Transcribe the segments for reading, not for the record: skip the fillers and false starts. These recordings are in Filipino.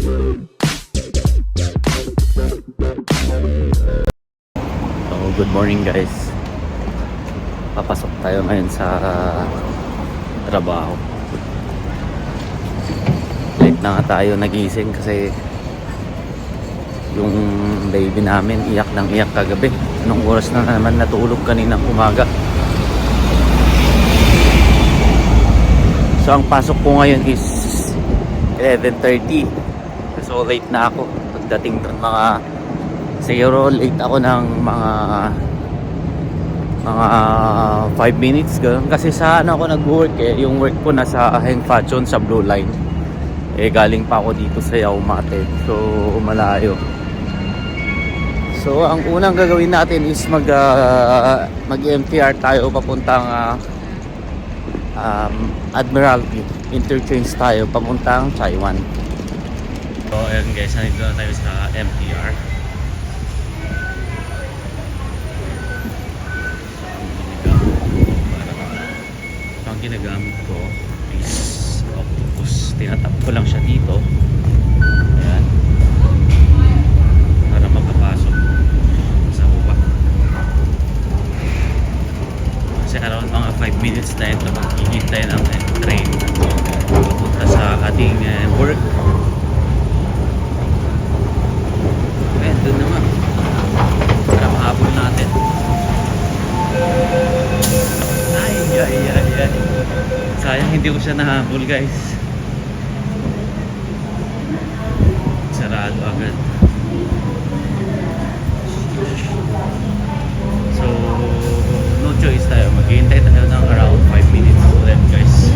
So, good morning guys. Papasok tayo ngayon sa trabaho. Late na nga tayo nagising kasi yung baby namin iyak ng iyak kagabi. Anong oras na naman natulog kaninang umaga. So ang pasok ko ngayon is 11:30. So late na ako. Pagdating ng mga siguro late ako ng mga 5 minutes ganun. Kasi saan ako nag-work yung work ko nasa Heng Fashion sa Blue Line. Galing pa ako dito sa Yaumate. So malayo. So ang unang gagawin natin is mag-MTR tayo papuntang Admiralty. Interchange tayo papuntang Taiwan. So ayun guys, nandito na tayo sa MTR. So ang ginagamit ko is octopus. Tinatap ko lang siya dito. Ayan. Para makapasok sa baba. Kasi around mga 5 minutes na ito maghihintay ng train pupunta sa ating work. Ayan, doon naman para mahabol natin. Ay. Sayang hindi ko siya nahabol guys. Sarado agad. So no choice tayo, maghihintay tayo ng around 5 minutes ulit guys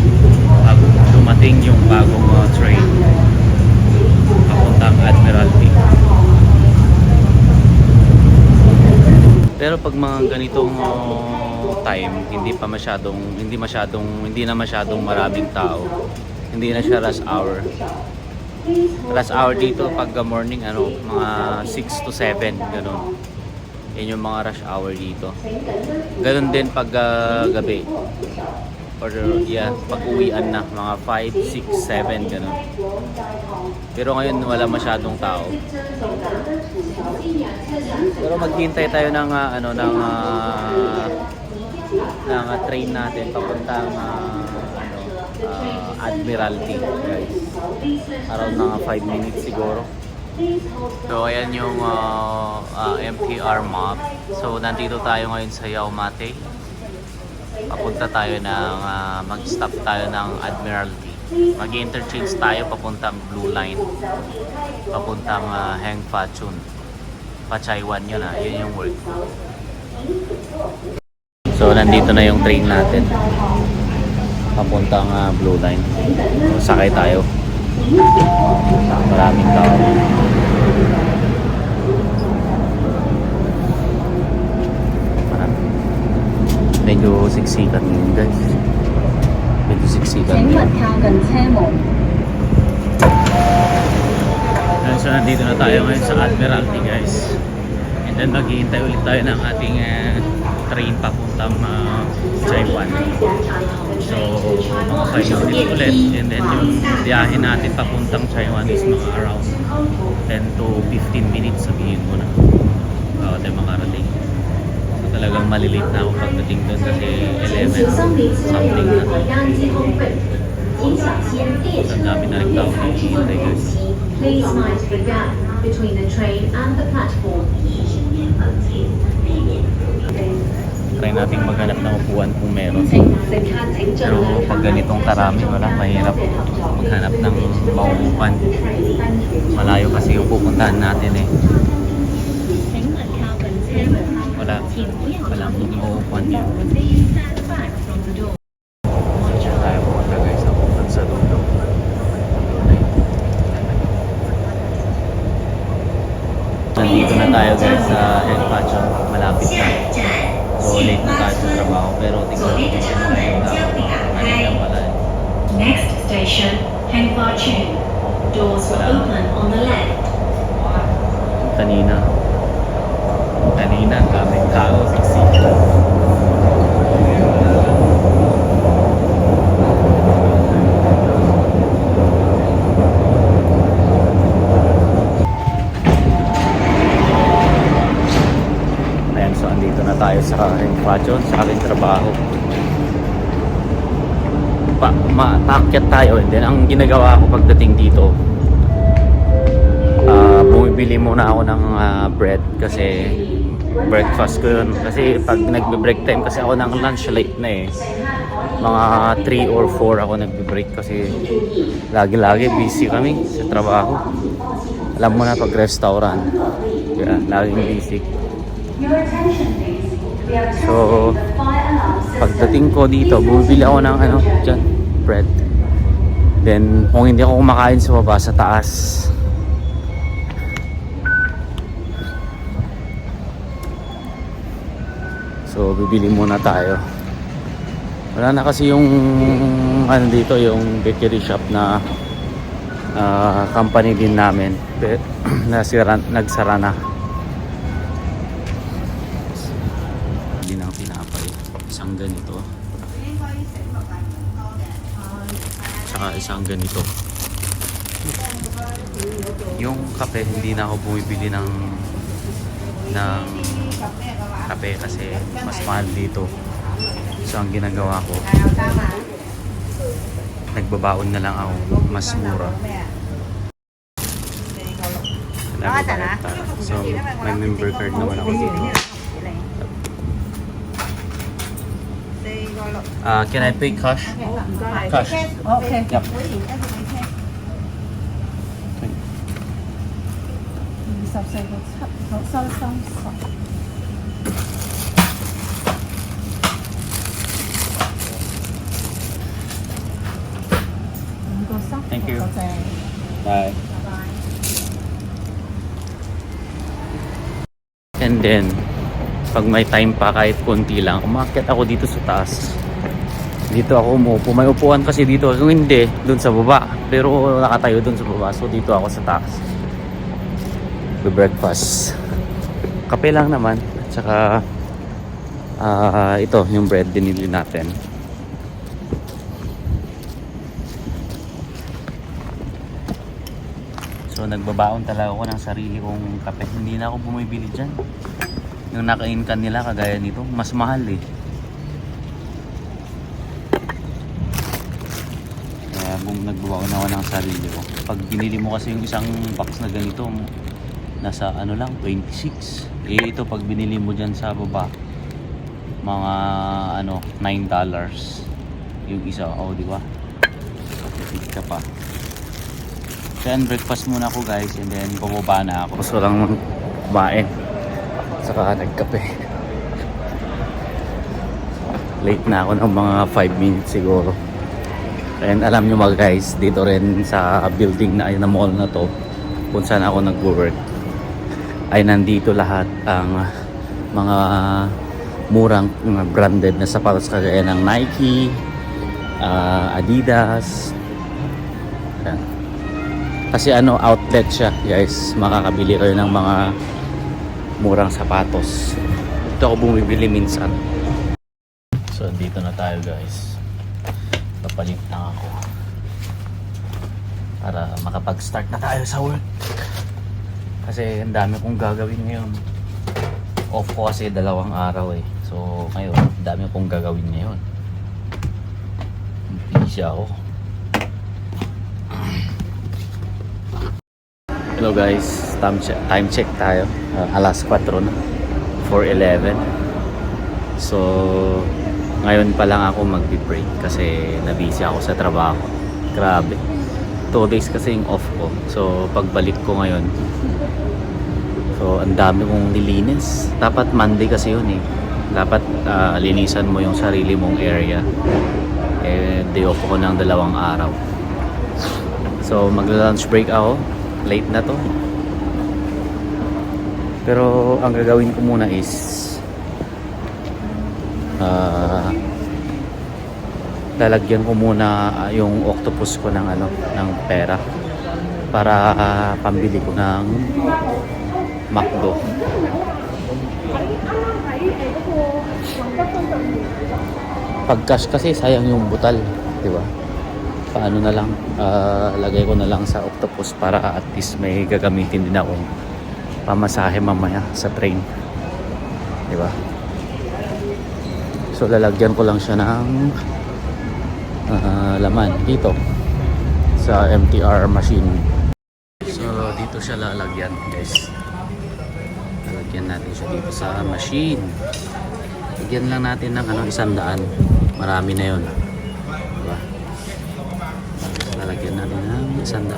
bago dumating yung bagong train papuntang Admiralty. Pero pag mga ganitong time, hindi na masyadong maraming tao. Hindi na siya rush hour. Rush hour dito pag morning mga 6 to 7 ganun. Yan yung mga rush hour dito. Ganun din pag gabi. Or pag uwian na mga 5, 6, 7 ganun. Pero ngayon wala masyadong tao. Pero maghintay tayo ng train natin papuntang Admiralty guys. Around mga 5 minutes siguro. So ayan yung MTR map. So nandito tayo ngayon sa Yaumate. Papunta tayo ng mag-stop tayo ng Admiralty. Mag-interchange tayo papuntang Blue Line. Papuntang Heng Fashion. Pa-Taiwan yun yun yung work. So nandito na yung train natin. Papuntang Blue Line. Sakay tayo. Maraming tao. Medyo siksikan yun guys. Medyo siksikan yun. So nandito na tayo ngayon sa Admiralty guys. And then maghihintay ulit tayo ng ating train papuntang Taiwan. So mga 5 minutes ulit. And then yung biyahe natin papuntang Taiwan is mga around 10 to 15 minutes sabihin mo na. Bago tayo makarating. Talagang malilate na ako pagdating doon kasi 11 something na. So ang dami na rin tao na hihintay guys. Please mind the gap between the train and the platform. Try nating maghanap ng upuan kung meron. Pero pag ganitong karami wala, mahirap maghanap ng mauupan. Malayo kasi yung pupuntahan natin walang mauupan yun. Diyan tayo pupunta guys sa pupunta sa dulo. Nandito na tayo guys sa Heng Fashion. Malapit na. So late na tayo sa trabaho pero tingnan natin yung mga pala. Next station, Heng Fashion. Doors will open on the left. Kanina kaming tao, siksik. despacho sa aking trabaho. Maakyat tayo, and then ang ginagawa ko pagdating dito, bumibili muna ako ng bread kasi breakfast ko yun. Kasi pag nagbe-break time kasi ako ng lunch, late na eh. Mga 3 or 4 ako nagbe-break kasi lagi-lagi busy kami sa trabaho. Alam mo na pag restaurant, kaya laging busy. So pagdating ko dito, bumibili ako ng dyan, bread. Then kung hindi ako kumakain sa baba, sa taas. So bibili muna tayo. Wala na kasi yung dito, yung bakery shop na company din namin nagsara na. Hindi na pinapay. Isang ganito. Tsaka isang ganito. Yung kape, hindi na ako bumibili ng kape kasi mas mahal dito. So ang ginagawa ko, nagbabaon na lang ako, mas mura. So may member card naman ako dito. Can I pay cash? Cash. Okay. Yep. Thank you. Bye. And then, pag may time pa kahit konti lang, umakyat ako dito sa taas. Dito ako umupo. May upuan kasi dito. Kung hindi, dun sa baba. Pero nakatayo dun sa baba. So dito ako sa taas. Breakfast. Kape lang naman. At saka ito, yung bread dinili natin. So nagbabaon talaga ako ng sarili kong kape. Hindi na ako bumibili dyan. Yung naka-incan nila kagaya nito, mas mahal eh. Kaya nagbabaon ako ng sarili ko. Pag binili mo kasi yung isang box na ganito, nasa lang, 26. Eh ito pag binili mo dyan sa baba, mga $9 yung isa. Oh, di ba? Ka pa. Then breakfast muna ako guys, and then bumaba na ako. Gusto lang kumain. Saka nagkape. Late na ako ng mga 5 minutes siguro. And alam nyo mga guys, dito rin sa building na mall na to, kung saan ako nag-work, ay nandito lahat ang mga murang branded na sapatos kagaya ng Nike, Adidas. Yan. Kasi outlet siya guys, makakabili kayo ng mga murang sapatos. Ito ako bumibili minsan. So dito na tayo guys, papalit na ako para makapag-start na tayo sa work. Kasi ang dami kong gagawin ngayon. Off ko kasi 2 araw eh. So ngayon, ang dami kong gagawin ngayon. Busy ako. Hello guys, time check tayo. Alas 4 na, 4:11. So ngayon pa lang ako magbi-break kasi nabisi ako sa trabaho. Grabe, 2 days kasi yung off ko. So pagbalik ko ngayon, so ang dami kong nilinis. Dapat Monday kasi yun eh. Dapat linisan mo yung sarili mong area. Eh day off ko ng 2 araw. So mag-lunch break ako. Late na to. Pero ang gagawin ko muna is lalagyan ko muna yung octopus ko ng ng pera para pambili ko ng McDo. Pag cash kasi sayang yung butal, di ba? Paano na lang, lagay ko na lang sa octopus para at least may gagamitin din akong pamasahe mamaya sa train, di ba? So lalagyan ko lang siya ng laman dito sa MTR machine. So dito siya lalagyan, guys. Lalagyan natin siya dito sa machine. Lagyan lang natin ng 100. Marami na yun, diba? Tapos lalagyan natin ng 100.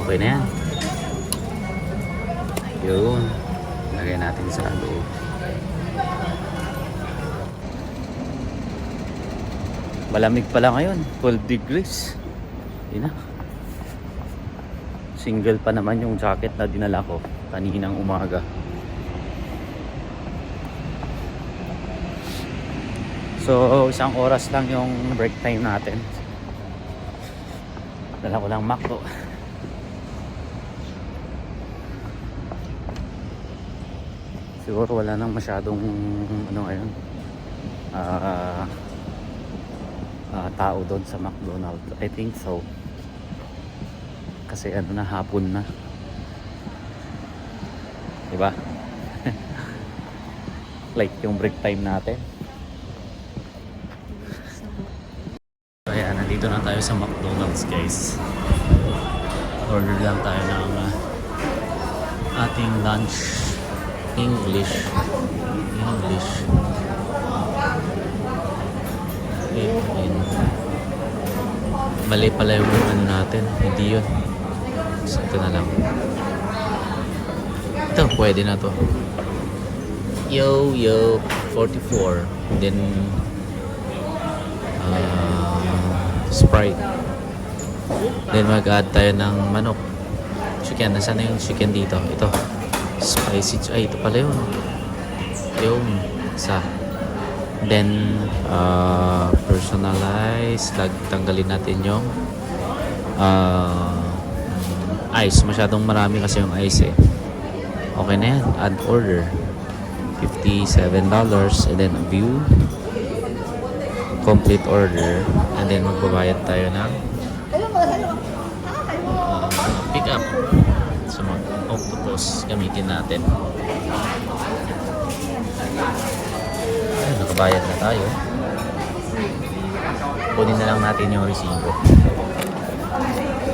Okay na yan. Yun, lagay natin sa loob. Malamig pala ngayon, 12 degrees. Yun na. Single pa naman yung jacket na dinala ko kaninang umaga. So, isang oras lang yung break time natin. Dala ko lang McDo. Siguro wala nang masyadong ngayon. Tao doon sa McDonald's. I think so. Kasi na, hapon na. Diba? Like yung break time natin. So ayan, nandito na tayo sa McDonald's, guys. Order lang tayo ng ating lunch. English. Mali pala yung ano natin. Hindi yun. So, ito na lang. Ito, pwede na to. Yo, 44. Then, Sprite. Then, mag-add tayo ng manok. Chicken. Nasaan na yung chicken dito? Ito. Spicy. Ay, ito pala yun. Yung isa. Then, personalize. Tanggalin natin yung ice. Masyadong marami kasi yung ice eh. Okay na yan. Add order. $57. And then view. Complete order. And then magbabayad tayo ng pick up. So mag-octopus gamitin natin. Ayun, nakabayad na tayo. Kunin na lang natin yung resibo.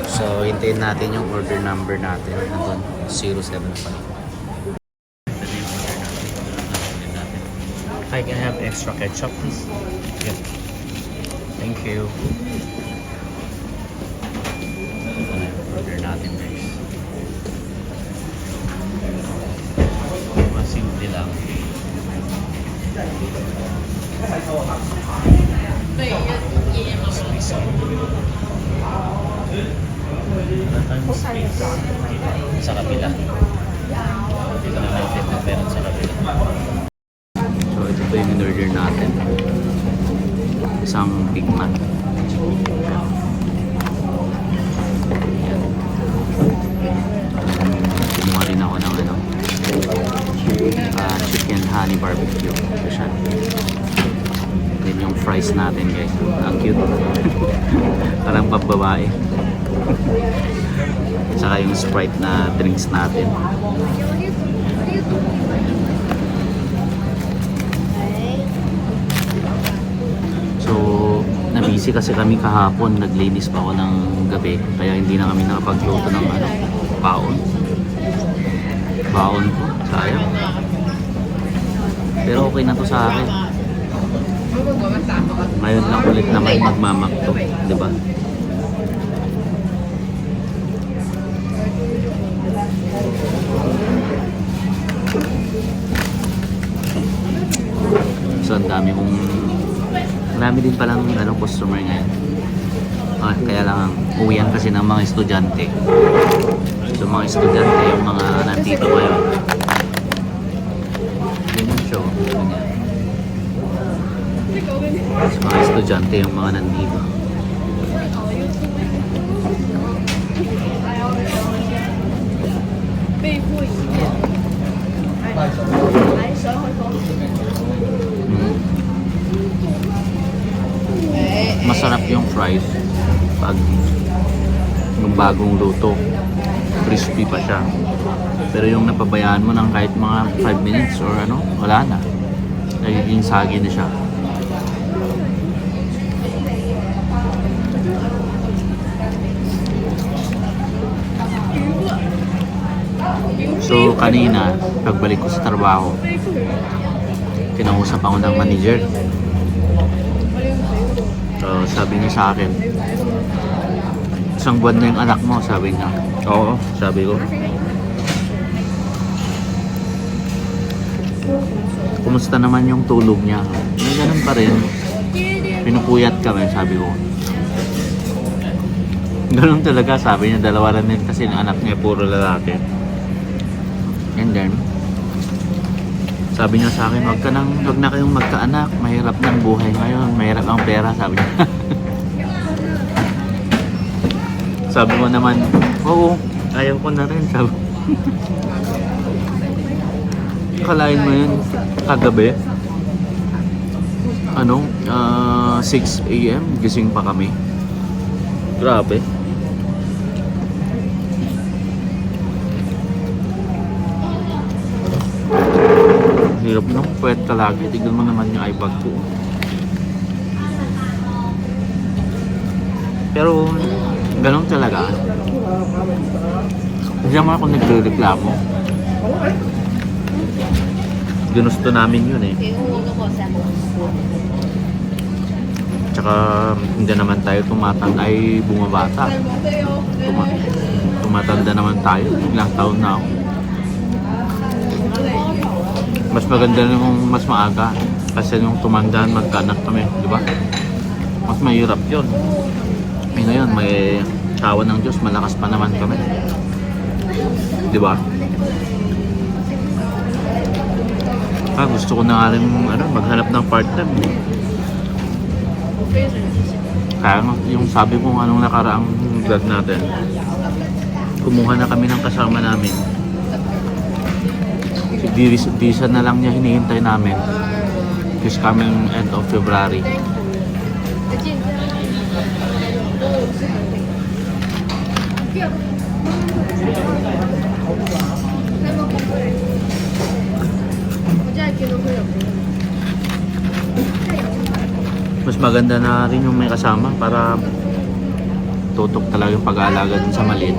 So, hintayin natin yung order number natin. Nandun, 075. Hi, can I have extra ketchup, please? Yeah. Thank you. Ito na yung order natin, guys. Simple lang. Sa kabila. Dito na natin na meron sa kabila. So ito po yung in-order natin. Isang Big Mac. Kumuha rin ako ng chicken honey barbecue. Ito siya. Then yung fries natin, guys. Ang cute. Parang pababae. Saka yung Sprite na drinks natin. So, nabisi kasi kami kahapon. Naglinis pa ako ng gabi. Kaya hindi na kami nakapagluto ng baon. Baon ko. Sayang. Pero okay na to sa akin. Ngayon lang ulit naman magmamakto. Diba? So ang dami din palang customer ngayon. Kaya lang uwian kasi ng mga estudyante. So mga estudyante yung mga nandito ngayon. Yun yung show. So mga estudyante yung mga nandito. Masarap yung fries pag yung bagong luto. crispy pa siya. Pero yung napabayaan mo ng kahit mga 5 minutes or ano, wala na. Nagiging sagi na siya. So kanina, pagbalik ko sa trabaho, kinausap ako ng manager. So sabi niya sa akin, isang buwan na yung anak mo, sabi niya. Oo, sabi ko. Kumusta naman yung tulog niya? May ganun pa rin. Pinupuyat kami, sabi ko. Ganun talaga, sabi niya. Dalawa rin kasi yung anak niya, puro lalaki. And then, sabi niya sa akin, wag na kayong magkaanak. Mahirap ng buhay ngayon. Mahirap ang pera, sabi niya. Sabi mo naman, oo, ayaw ko na rin, sabi. Kalain mo yun kagabi. 6 AM, gising pa kami. Grabe. Hirap nung puwet ka lagi. Tignan mo naman yung iBag ko. Pero, ganun talaga. Hindi naman ako nagre-reklamo. Ginusto namin yun eh. Tsaka, hindi naman tayo bumabata. Tumatanda naman tayo. Ilang taon na ako. Mas maganda nung mas maaga kasi nung tumandaan magkaanak kami, di ba? Mas mahirap yun. Ngayon, may tawa ng Diyos, malakas pa naman kami. Di ba? Gusto ko na nga rin maghanap ng part-time. Kaya yung sabi ko anong nakaraang vlog natin, kumuha na kami ng kasama namin. Si visa na lang niya hinihintay namin. He's coming end of February. Mas maganda na rin yung may kasama para tutok talaga yung pag-aalaga din sa maliit.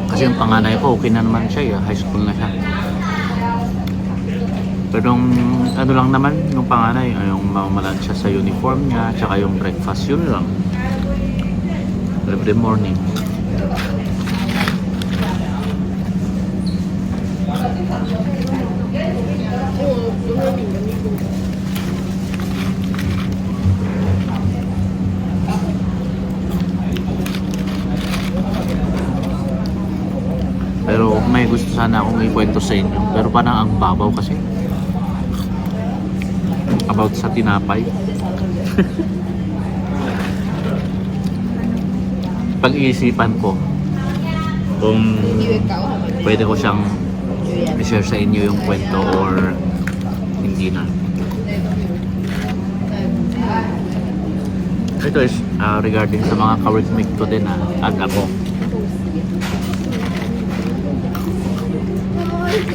Kasi yung panganay ko, okay na naman siya, high school na siya. Pero lang naman, yung panganay, yung mamalan siya sa uniform niya, tsaka yung breakfast, yun lang. Every morning. Pero may gusto sana akong ikwento sa inyo. Pero parang ang babaw kasi. About sa tinapay. Pag-iisipan ko kung pwede ko siyang i-share sa inyo yung kwento or hindi na. Ito is regarding sa mga ka-workmate ko din at ako.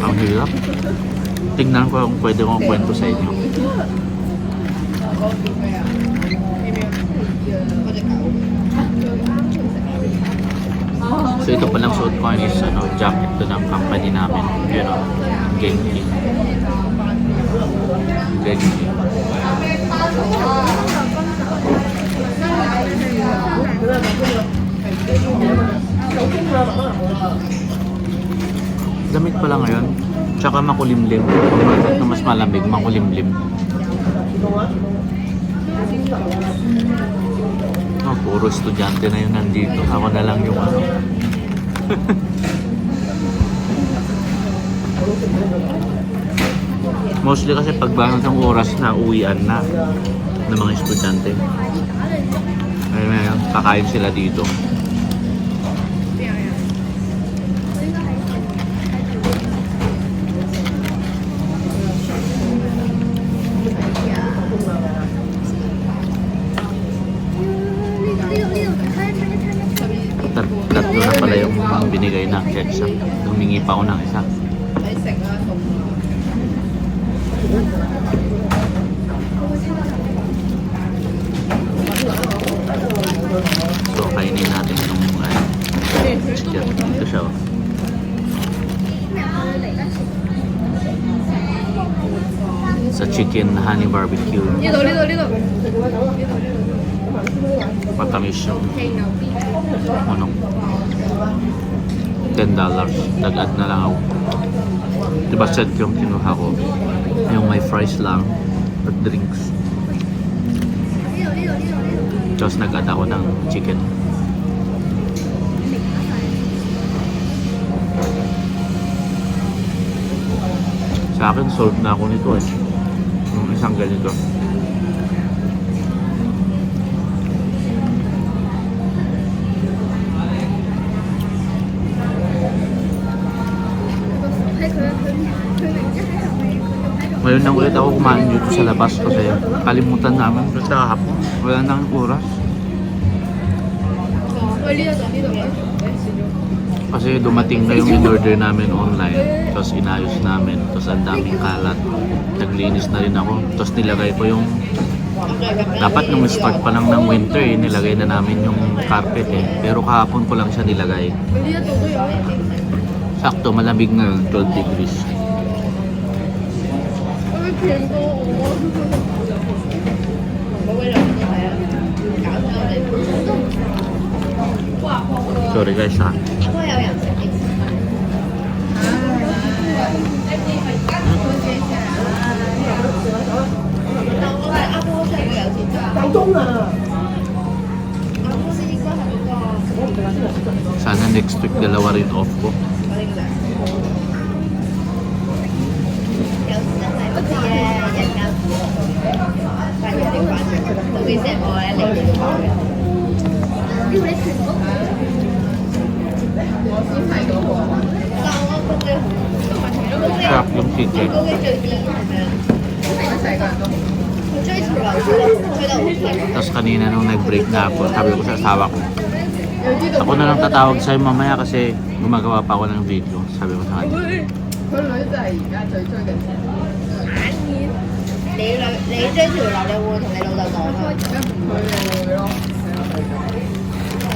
Ang hirap. Tingnan ko kung pwede kong kwento sa inyo. So ito palang suot ko is jacket to ng company namin. You know, Genki. Genki. Damit pala ngayon. Tsaka makulimlim. Kung mas malamig, makulimlim. Puro estudyante na yun nandito. Ako na lang yung Mostly kasi pagbangon ng oras na, uwian na ng mga estudyante. Ngayon, kakain sila dito. Tatlo na pala yung akong binigay ng ketchup. Humingi pa ako ng isa. So, kainin natin itong chicken. Ito siya, oh. Sa chicken honey barbecue. Matamis yung ano, $10. Nag-add na lang ako. Diba set yung kinuha ko? Yung may fries lang at drinks. Tapos nag-add ako ng chicken. Sa akin, sold na ako nito eh. Yung isang ganito. Ngayon lang ulit ako kumain dito sa labas kasi kalimutan namin kasi kahapon. Wala nang oras. Kasi dumating na yung in-order namin online. Tapos inayos namin. Tapos ang daming kalat. Naglinis na rin ako. Tapos nilagay ko yung... Dapat nung start pa lang ng winter eh, nilagay na namin yung carpet eh. Pero kahapon ko lang siya nilagay. Sakto, malamig na 12 degrees. Sorry guys ha. Sana next week dalawa rin off ko. Sarap yung chicken. Tapos kanina nung nag-break na ako, sabi ko sa asawa ko, ako na lang tatawag sa'yo mamaya kasi gumagawa pa ako ng video. Sabi ko sa kanya.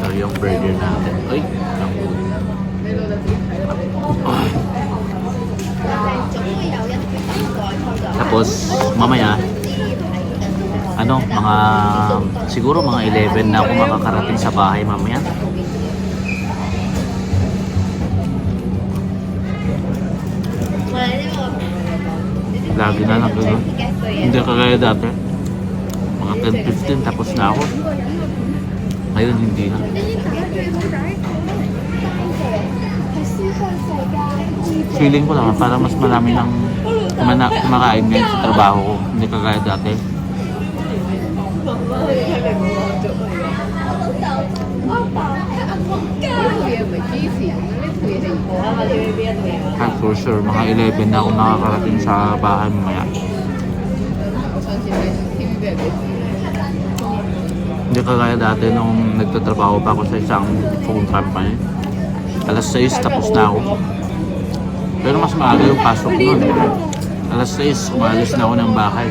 So yung burger natin. Ay, tapos mamaya mga siguro mga 11 na ako makakarating sa bahay mamaya. Lagi na lang gano'n. Hindi kagaya dati. Mga 10-15 tapos na ako. Ngayon hindi na. Feeling ko lang parang mas marami nang kumakain ngayon sa trabaho ko. Hindi kagaya dati. For sure, mga 11 na ako nakakarating sa bahay mamaya. Hindi kagaya dati nung nagtatrabaho pa ako sa isang phone company. Alas 6 tapos na ako. Pero mas maaga yung pasok nun. Alas 6, umalis na ako ng bahay.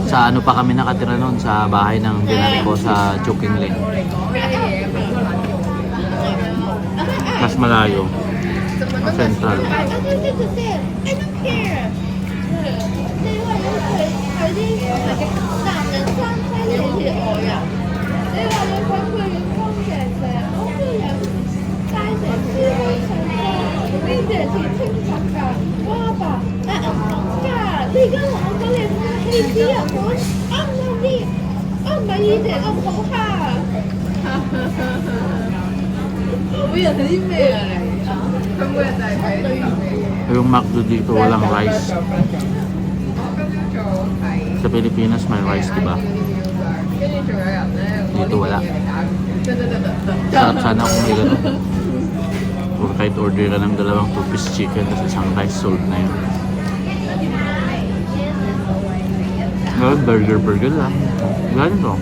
Sa ano pa kami nakatira nun? Sa bahay ng binari ko sa Joking Lane. Mas malayo. Central. Yung McDo dito walang rice. Sa Pilipinas may rice, diba? Dito wala. Sarap sana kung may gano'n. Or kahit order ka ng dalawang 2-piece chicken tapos isang rice, sold na yun. Ngayon, burger lang. Ganito.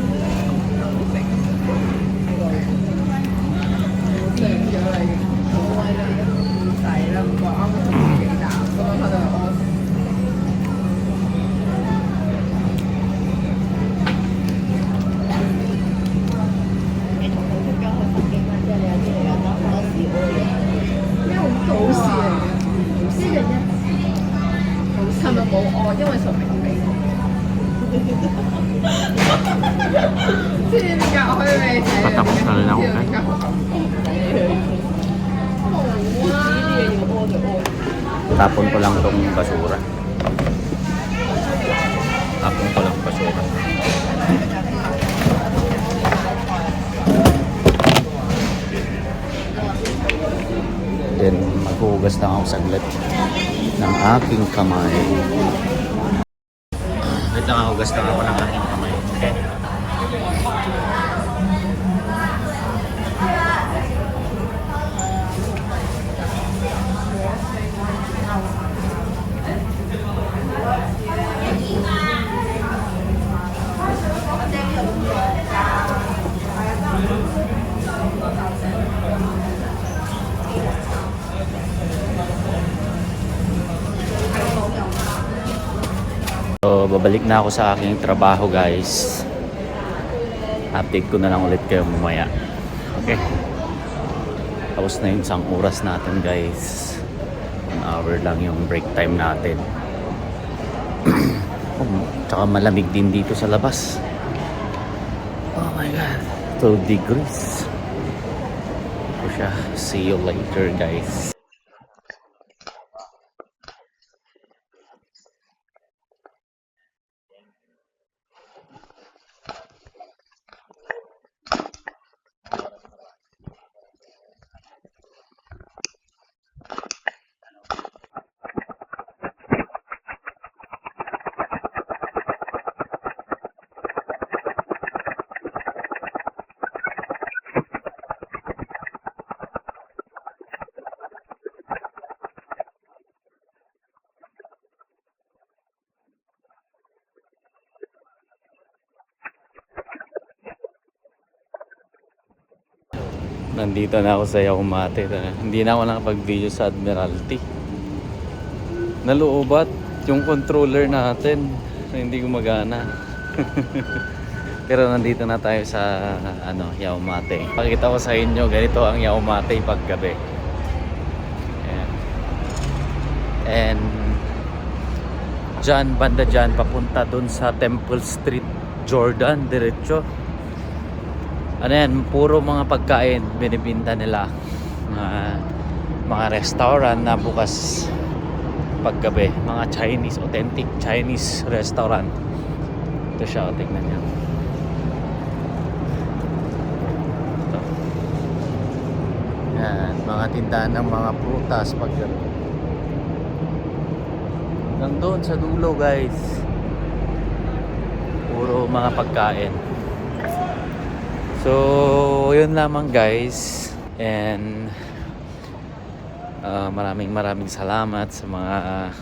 Patapos na rin ako guys. Tapon ko lang tong basura. Tapon ko lang basura. Then maghuhugas lang ako saglit ng aking kamay. Wait lang, hugas lang ako ng aking kamay. Okay. So, babalik na ako sa aking trabaho guys. Update ko na lang ulit kayo mamaya. Okay. Tapos na yung isang oras natin guys. 1 hour lang yung break time natin. Tsaka malamig din dito sa labas. Oh my god. 12 degrees. Ito siya. See you later guys. Nandito na ako sa Yaumate. Hindi na ako nakapag-video sa Admiralty. Naluobat yung controller natin. Hindi gumagana. Pero nandito na tayo sa Yaumate. Pakita ko sa inyo, ganito ang Yaumate paggabi. Ayan. And dyan, banda dyan, papunta dun sa Temple Street, Jordan, diretso. Ano yan, puro mga pagkain binibinta nila. Mga restaurant na bukas paggabi. Mga Chinese, authentic Chinese restaurant. Ito siya, tingnan nyo. Ito. Yan, mga tindahan ng mga prutas paggabi. Hanggang doon sa dulo guys. Puro mga pagkain. So, yun lamang guys. And maraming salamat sa mga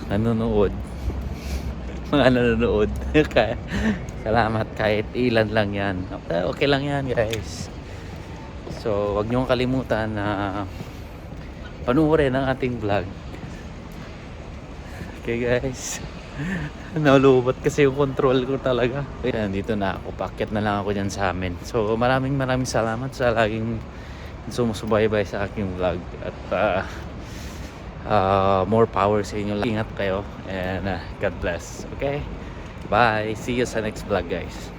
nanonood. Salamat kahit ilan lang yan. Okay lang yan guys. So, wag niyong kalimutan na panuorin ang ating vlog. Okay guys. Nalubat kasi yung control ko talaga. Ayan, dito na ako. Paakyat na lang ako dyan sa amin. So maraming salamat sa laging sumusubaybay sa aking vlog. At more power sa inyo. Ingat kayo. And God bless. Okay? Bye. See you sa next vlog guys.